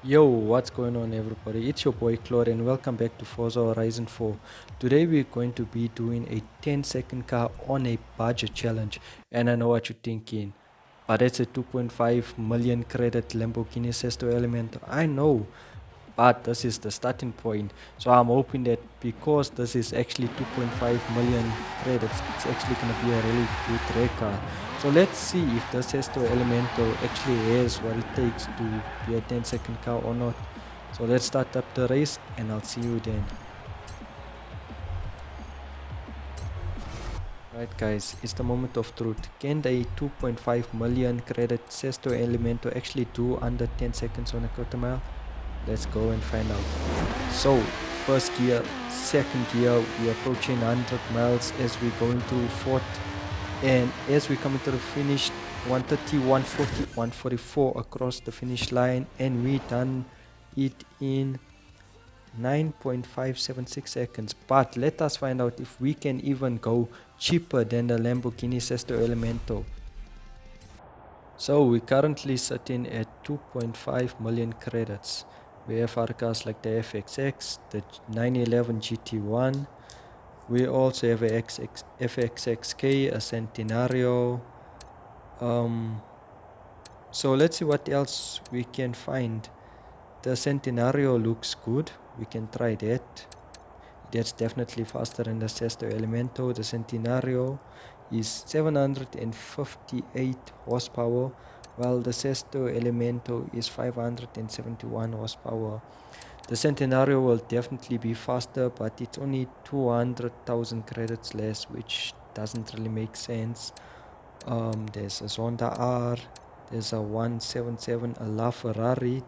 Yo, what's going on everybody? It's your boy Claude and welcome back to Forza Horizon 4. Today we're going to be doing a 10-second car on a budget challenge. And I know what you're thinking, but it's a 2.5 million credit Lamborghini Sesto Elemento. I know, but this is the starting point. So I'm hoping that because this is actually 2.5 million credits, it's actually going to be a really good rare car. So let's see if the Sesto Elemento actually has what it takes to be a 10-second car or not. So let's start up the race and I'll see you then. Right guys, it's the moment of truth. Can the 2.5 million credit Sesto Elemento actually do under 10 seconds on a quarter mile? Let's go and find out. So first gear, second gear, we're approaching 100 miles as we're going through fourth, and as we're coming to the finish, 130, 140, 144 across the finish line, and we done it in 9.576 seconds. But let us find out if we can even go cheaper than the Lamborghini Sesto Elemento. So we're currently sitting at 2.5 million credits. We have other cars like the FXX, the 911 GT1. We also have a FXXK, a Centenario. So let's see what else we can find. The Centenario looks good. We can try that. That's definitely faster than the Sesto Elemento. The Centenario is 758 horsepower, while the Sesto Elemento is 571 horsepower. The Centenario will definitely be faster, but it's only 200,000 credits less, which doesn't really make sense. There's a Zonda R, there's a 177, a LaFerrari,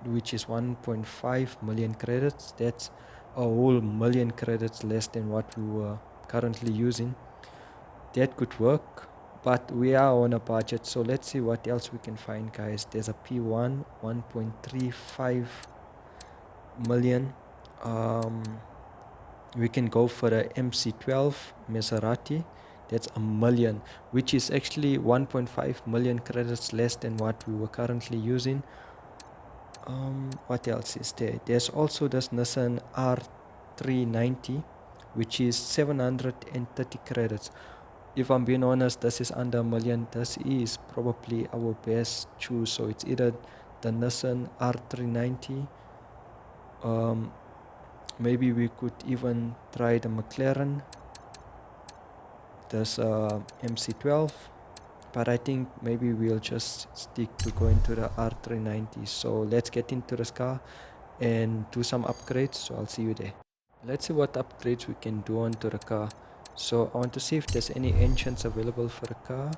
which is 1.5 million credits. That's a whole million credits less than what we were currently using. That could work, but we are on a budget, so let's see what else we can find, guys. There's a P1, 1.35 million. We can go for the MC12 Maserati. That's a million, which is actually 1.5 million credits less than what we were currently using. What else is there? There's also this Nissan R390, which is 730 credits. If I'm being honest, this is under a million. This is probably our best choice. So it's either the Nissan R390. Maybe we could even try the McLaren. There's MC12. But I think maybe we'll just stick to going to the R390. So let's get into this car and do some upgrades. So I'll see you there. Let's see what upgrades we can do onto the car. So I want to see if there's any engines available for the car.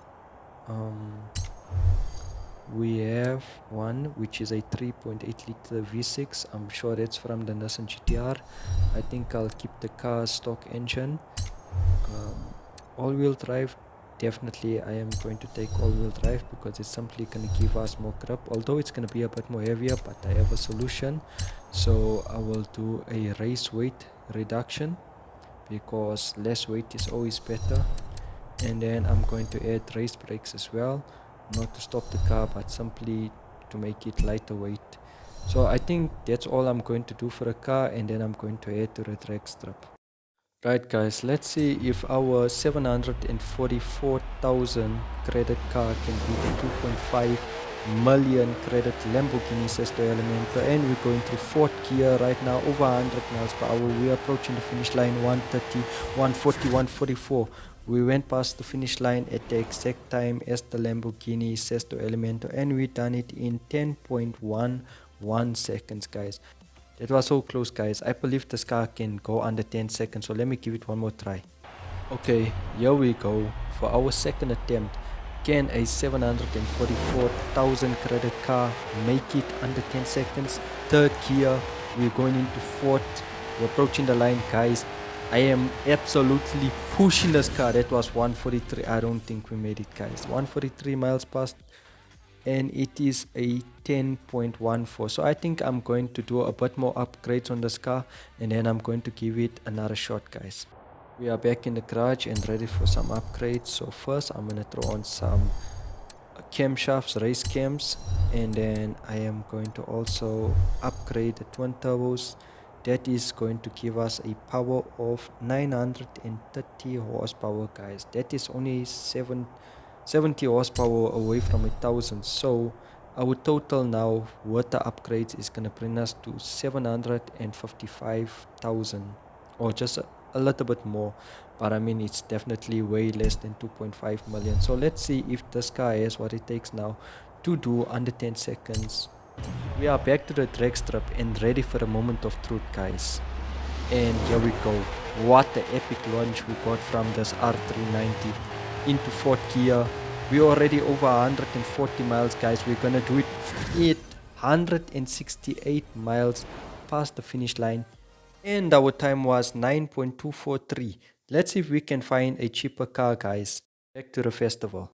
We have one which is a 3.8 liter V6. I'm sure that's from the Nissan GTR. I think I'll keep the car stock engine. All-wheel drive, definitely I am going to take all-wheel drive because it's simply going to give us more grip, although it's going to be a bit more heavier, but I have a solution. So I will do a race weight reduction because less weight is always better, and then I'm going to add race brakes as well, not to stop the car but simply to make it lighter weight. So I think that's all I'm going to do for the car, and then I'm going to add to the drag strip. Right guys, let's see if our 744,000 credit car can beat the 2.5 million credit Lamborghini Sesto Elemento. And we're going through fourth gear right now, over 100 miles per hour. We're approaching the finish line, 130, 140, 144. We went past the finish line at the exact time as the Lamborghini Sesto Elemento, and we done it in 10.11 seconds, guys. That was so close, guys. I believe this car can go under 10 seconds, so let me give it one more try. Okay, here we go. For our second attempt, can a 744,000 credit car make it under 10 seconds? Third gear, we're going into fourth. We're approaching the line, guys. I am absolutely pushing this car. That was 143. I don't think we made it, guys. 143 miles past, and it is a 10.14. so I think I'm going to do a bit more upgrades on this car, and then I'm going to give it another shot, guys. We are back in the garage and ready for some upgrades. So first I'm going to throw on some camshafts, race cams, and then I am going to also upgrade the twin turbos. That is going to give us a power of 930 horsepower, guys. That is only 70 horsepower away from 1,000. So our total now with the upgrades is gonna bring us to 755,000, or just a little bit more, but I mean it's definitely way less than 2.5 million. So let's see if this car has what it takes now to do under 10 seconds. We are back to the drag strip and ready for the moment of truth, guys. And here we go. What an epic launch we got from this R390 into fourth gear. We already over 140 miles, guys. We're gonna do it at 168 miles past the finish line, and our time was 9.243. Let's see if we can find a cheaper car, guys. Back to the festival.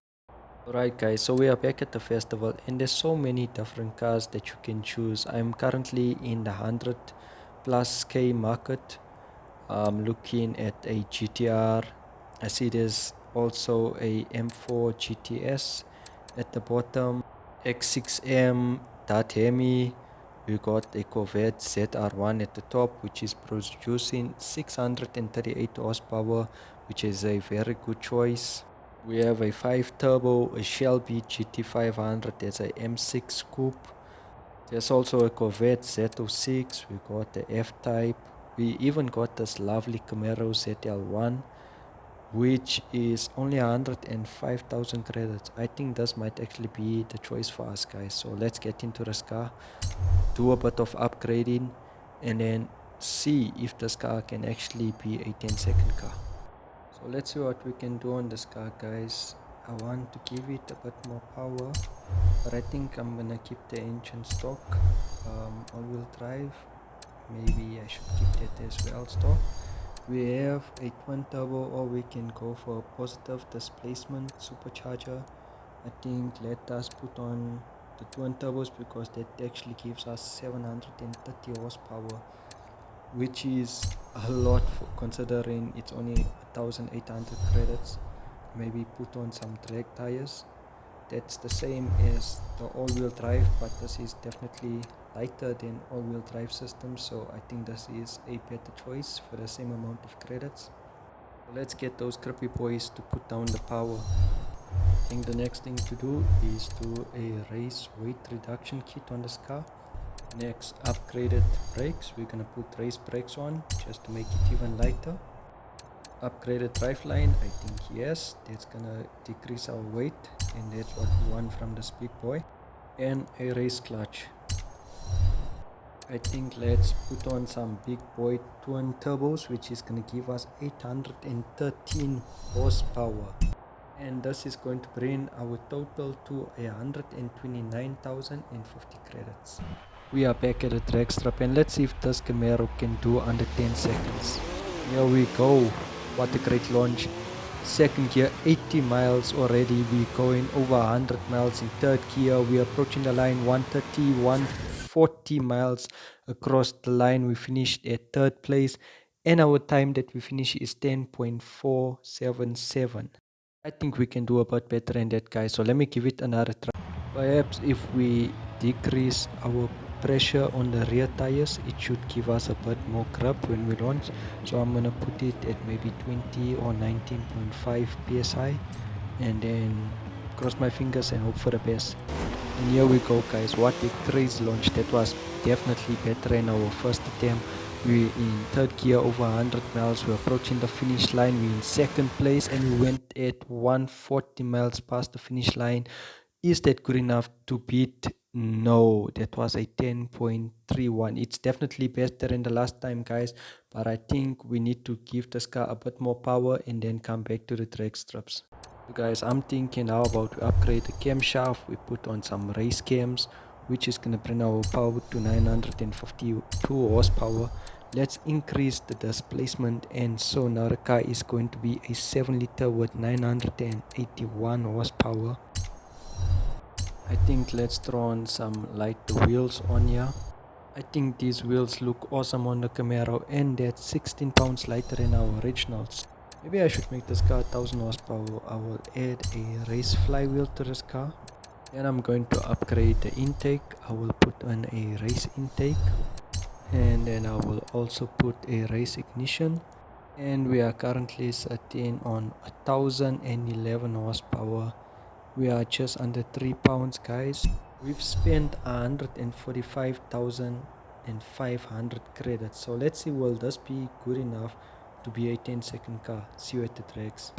Alright guys, so we are back at the festival and there's so many different cars that you can choose. I'm currently in the 100 plus K market. I'm looking at a GTR. I see there's also a M4 GTS at the bottom, X6M, that Hemi. We got a Corvette ZR1 at the top, which is producing 638 horsepower, which is a very good choice. We have a 5 turbo, a Shelby GT500, there's a M6 coupe. There's also a Corvette Z06, we got the F-Type. We even got this lovely Camaro ZL1, which is only 105,000 credits. I think this might actually be the choice for us, guys. So let's get into this car, do a bit of upgrading, and then see if this car can actually be a 10-second car. So let's see what we can do on this car, guys. I want to give it a bit more power, but I think I'm gonna keep the engine stock. All-wheel drive, maybe I should keep that as well stock. We have a twin turbo, or we can go for a positive displacement supercharger. I think let us put on the twin turbos because that actually gives us 730 horsepower, which is a lot for considering it's only 1,800 credits. Maybe put on some drag tires. That's the same as the all-wheel drive, but this is definitely lighter than all-wheel drive system, so I think this is a better choice for the same amount of credits. So let's get those grippy boys to put down the power. I think the next thing to do is do a race weight reduction kit on this car. Next, upgraded brakes. We're gonna put race brakes on just to make it even lighter. Upgraded driveline, I think yes, that's gonna decrease our weight, and that's what we want from this big boy. And a race clutch. I think let's put on some big boy twin turbos, which is gonna give us 813 horsepower, and this is going to bring our total to 129,050 credits. We are back at the drag strip, and let's see if this Camaro can do under 10 seconds. Here we go. What a great launch. Second gear, 80 miles already. We're going over 100 miles in third gear. We're approaching the line, 130, 140 miles across the line. We finished at third place, and our time that we finish is 10.477. I think we can do a bit better than that, guys. So let me give it another try. Perhaps if we decrease our pressure on the rear tires, it should give us a bit more grip when we launch. So I'm gonna put it at maybe 20 or 19.5 psi, and then cross my fingers and hope for the best. And here we go, guys. What a crazy launch. That was definitely better than our first attempt. We're in third gear over 100 miles. We're approaching the finish line. We're in second place, and we went at 140 miles past the finish line. Is that good enough to beat? No, that was a 10.31. It's definitely better than the last time, guys, but I think we need to give this car a bit more power and then come back to the drag strips. So guys, I'm thinking how about we upgrade the camshaft. We put on some race cams, which is gonna bring our power to 952 horsepower. Let's increase the displacement, and so now the car is going to be a 7-liter with 981 horsepower. I think let's throw on some light wheels on here. I think these wheels look awesome on the Camaro, and that's 16 pounds lighter than our originals. Maybe I should make this car 1000 horsepower. I will add a race flywheel to this car. Then I'm going to upgrade the intake. I will put on a race intake, and then I will also put a race ignition. And we are currently sitting on 1011 horsepower. We are just under 3 pounds, guys. We've spent 145,500 credits. So let's see, will this be good enough to be a 10-second car? See you at the tracks.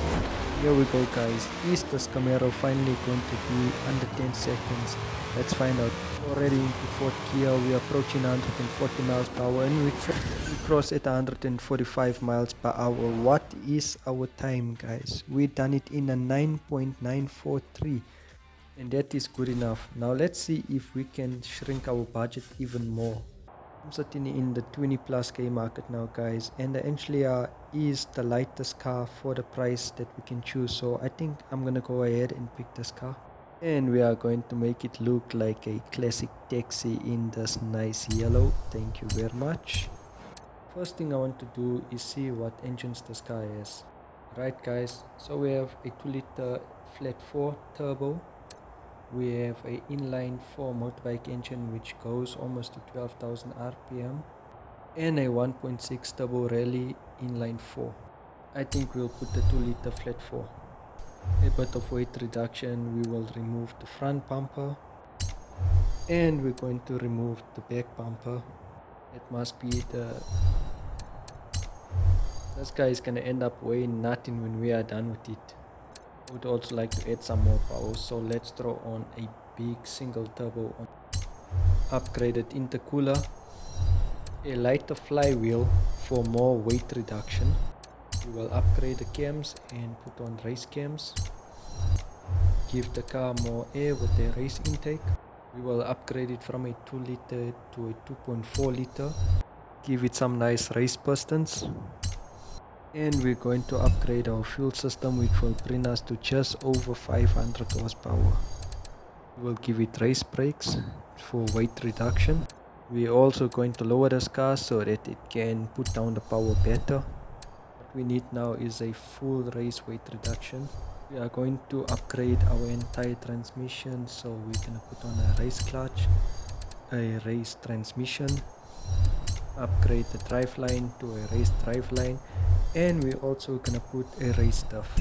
Here we go, guys. Is this Camaro finally going to be under 10 seconds? Let's find out. Already into fourth gear, we are approaching 140 miles per hour, and we cross at 145 miles per hour. What is our time, guys? We done it in a 9.943, and that is good enough. Now let's see if we can shrink our budget even more. I'm sitting in the 20 plus K market now, guys, and the Anglia is the lightest car for the price that we can choose, so I think I'm gonna go ahead and pick this car, and we are going to make it look like a classic taxi in this nice yellow. Thank you very much. First thing I want to do is see what engines this car has. Right, guys, so we have a 2-liter flat 4 turbo. We have a inline 4 motorbike engine which goes almost to 12,000 rpm, and a 1.6 turbo rally inline 4. I think we'll put the 2-liter flat 4. A bit of weight reduction, we will remove the front bumper, and we're going to remove the back bumper. It must be this guy is gonna end up weighing nothing when we are done with it. I would also like to add some more power, so let's throw on a big single turbo on upgraded intercooler, a lighter flywheel for more weight reduction. We will upgrade the cams and put on race cams, give the car more air with the race intake. We will upgrade it from a 2-liter to a 2.4 liter, give it some nice race pistons, and we're going to upgrade our fuel system, which will bring us to just over 500 horsepower. We will give it race brakes for weight reduction. We're also going to lower this car so that it can put down the power better. What we need now is a full race weight reduction. We are going to upgrade our entire transmission, so we're going to put on a race clutch, a race transmission, upgrade the driveline to a race driveline, and we're also gonna put a race stuff.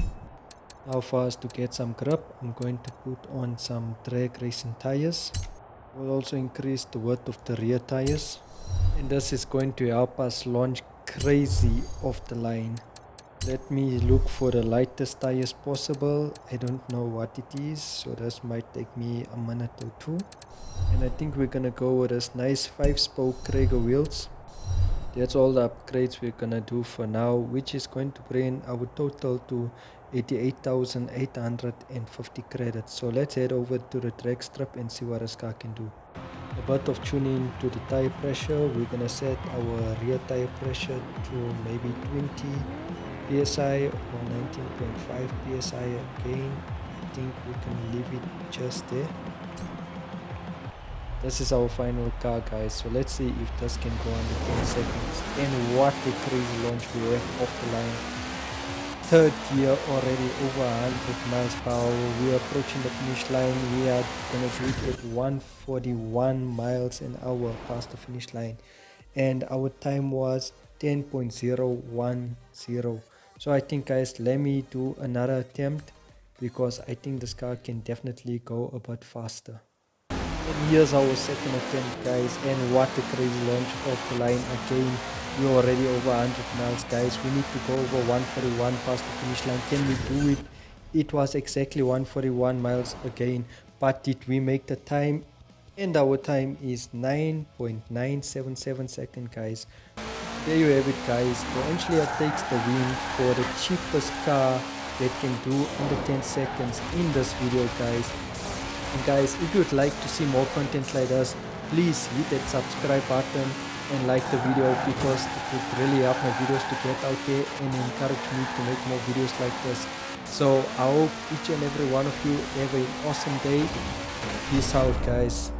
Now for us to get some grip, I'm going to put on some drag racing tires. We'll also increase the width of the rear tires, and this is going to help us launch crazy off the line. Let me look for the lightest tires possible. I don't know what it is, so this might take me a minute or two. And I think we're gonna go with this nice 5-spoke Krager wheels. That's all the upgrades we're gonna do for now, which is going to bring our total to 88,850 credits. So let's head over to the drag strip and see what this car can do. A bit of tuning to the tire pressure. We're gonna set our rear tire pressure to maybe 20 psi or 19.5 psi again. I think we can leave it just there. This is our final car, guys, so let's see if this can go under 10 seconds. And what a crazy launch we have off the line. Third gear already over 100 miles per hour. We are approaching the finish line. We are gonna do it at 141 miles an hour past the finish line, and our time was 10.010. So I think, guys, let me do another attempt, because I think this car can definitely go a bit faster. And here's our second attempt, guys, and what a crazy launch off the line again. We're already over 100 miles, guys. We need to go over 141 past the finish line. Can we do it? It was exactly 141 miles again, but did we make the time? And our time is 9.977 seconds, guys. There you have it, guys. The Anglia takes the win for the cheapest car that can do under 10 seconds in this video, guys. And guys, if you would like to see more content like this, please hit that subscribe button and like the video, because it would really help my videos to get out there and encourage me to make more videos like this. So I hope each and every one of you have an awesome day. Peace out, guys.